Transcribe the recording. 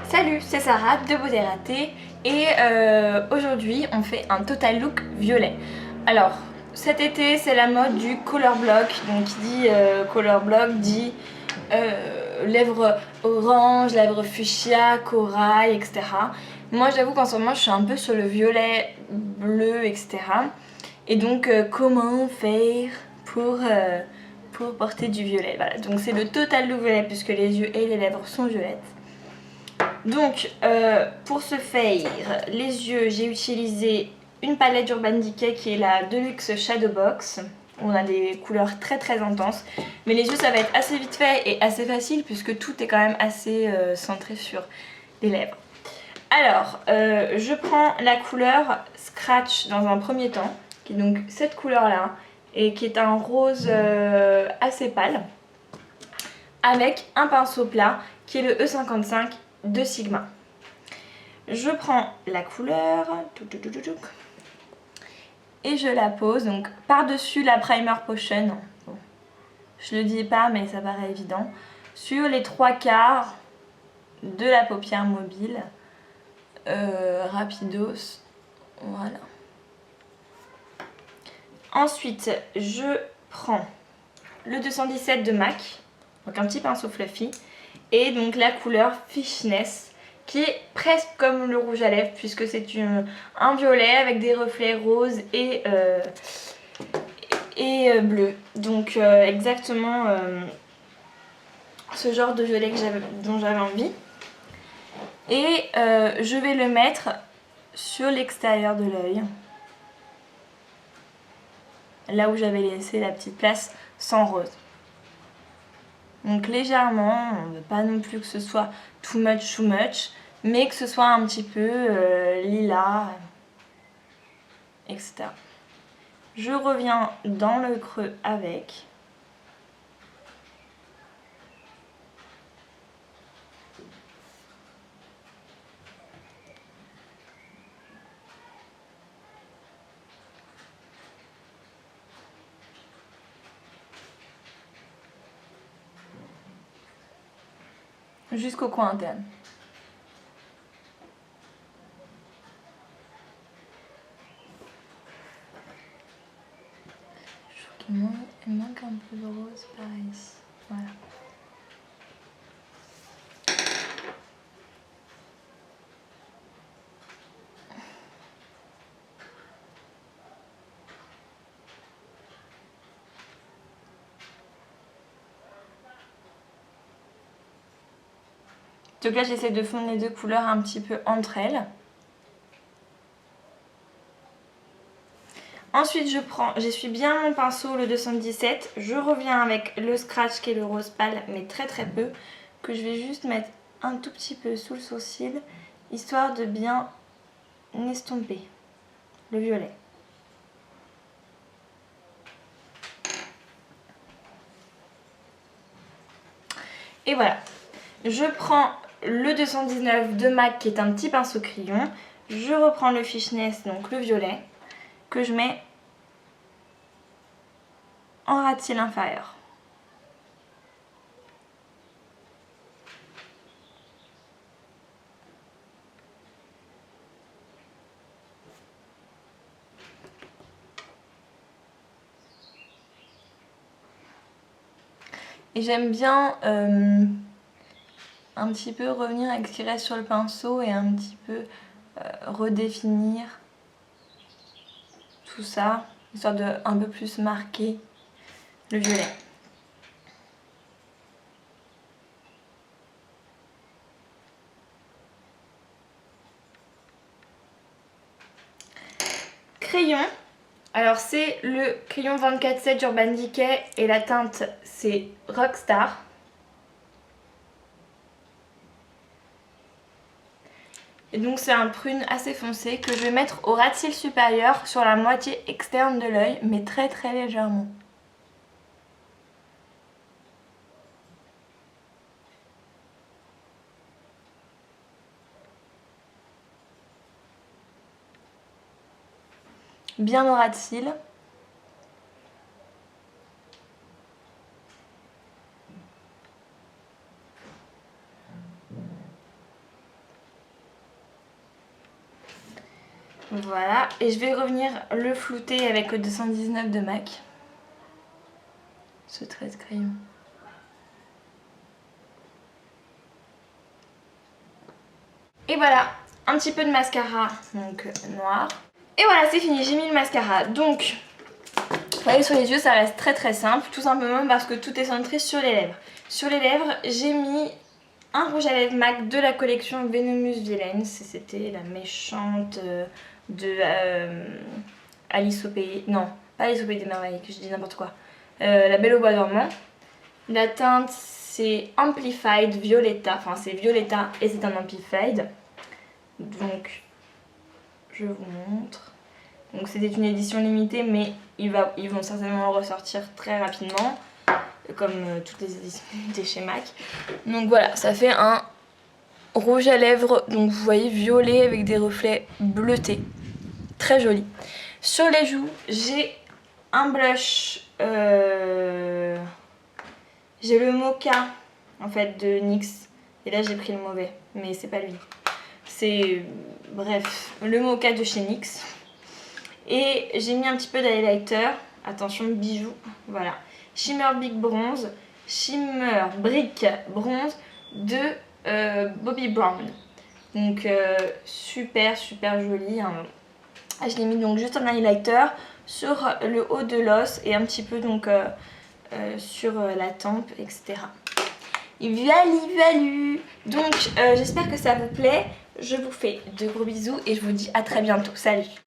Salut, c'est Sarah de Beauté Ratée et aujourd'hui on fait un total look violet. Alors cet été c'est la mode du color block, donc qui dit color block dit lèvres orange, lèvres fuchsia, corail, etc. Moi j'avoue qu'en ce moment je suis un peu sur le violet, bleu, etc. Et donc comment faire pour porter du violet. Voilà, donc c'est le total look violet puisque les yeux et les lèvres sont violettes. Donc pour ce faire les yeux, j'ai utilisé une palette d'Urban Decay qui est la Deluxe Shadow Box. On a des couleurs très très intenses, mais les yeux ça va être assez vite fait et assez facile puisque tout est quand même assez centré sur les lèvres. Alors je prends la couleur Scratch dans un premier temps, qui est donc cette couleur là et qui est un rose assez pâle, avec un pinceau plat qui est le E55 de Sigma. Je prends la couleur et je la pose donc par-dessus la Primer Potion. Bon, je le dis pas mais ça paraît évident. Sur les 3/4 de la paupière mobile. Rapidos. Voilà. Ensuite, je prends le 217 de MAC, donc un petit pinceau fluffy, et donc la couleur Fishness, qui est presque comme le rouge à lèvres puisque c'est un violet avec des reflets roses et bleu. Donc exactement ce genre de violet dont j'avais envie. Et je vais le mettre sur l'extérieur de l'œil, là où j'avais laissé la petite place sans rose. Donc légèrement, on ne veut pas non plus que ce soit too much, mais que ce soit un petit peu lilas, etc. Je reviens dans le creux avec. Jusqu'au coin interne. Je trouve qu'il manque un peu de rose par ici. Voilà. Donc là j'essaie de fondre les deux couleurs un petit peu entre elles. Ensuite j'essuie bien mon pinceau, le 217, je reviens avec le Scratch qui est le rose pâle, mais très très peu, que je vais juste mettre un tout petit peu sous le sourcil, histoire de bien estomper le violet. Et voilà, je prends le 219 de MAC qui est un petit pinceau crayon, je reprends le Fishness, donc le violet, que je mets en ras de cils inférieur. Et j'aime bien un petit peu revenir avec ce qui reste sur le pinceau et un petit peu redéfinir tout ça, histoire de un peu plus marquer le violet. Crayon, alors c'est le crayon 24/7 Urban Decay et la teinte c'est Rockstar. Et donc c'est un prune assez foncé que je vais mettre au ras de cils supérieur sur la moitié externe de l'œil, mais très très légèrement. Bien au ras de cils. Voilà, et je vais revenir le flouter avec le 219 de MAC. Ce trait de crayon. Et voilà, un petit peu de mascara, donc noir. Et voilà, c'est fini, j'ai mis le mascara. Donc, vous voyez, sur les yeux, ça reste très très simple, tout simplement parce que tout est centré sur les lèvres. Sur les lèvres, j'ai mis un rouge à lèvres MAC de la collection Venomous Villains. C'était la méchante de Alice au pays... Non, pas Alice au pays des merveilles, que je dis n'importe quoi. La Belle au bois dormant. La teinte, c'est Amplified Violetta. Enfin, c'est Violetta et c'est un Amplified. Donc, je vous montre. Donc, c'était une édition limitée, mais ils vont certainement le ressortir très rapidement. Comme toutes les éditions limitées chez MAC. Donc voilà, ça fait un rouge à lèvres, donc vous voyez violet avec des reflets bleutés. Très joli. Sur les joues, j'ai un blush. J'ai le Mocha en fait de NYX. Et là j'ai pris le mauvais, mais c'est pas lui. C'est bref, le Mocha de chez NYX. Et j'ai mis un petit peu d'highlighter. Attention, bijou. Voilà. Shimmer Brick Bronze de Bobbi Brown. Donc super joli. Hein. Je l'ai mis donc juste un highlighter sur le haut de l'os et un petit peu donc sur la tempe, etc. Et voilà. Donc j'espère que ça vous plaît. Je vous fais de gros bisous et je vous dis à très bientôt. Salut!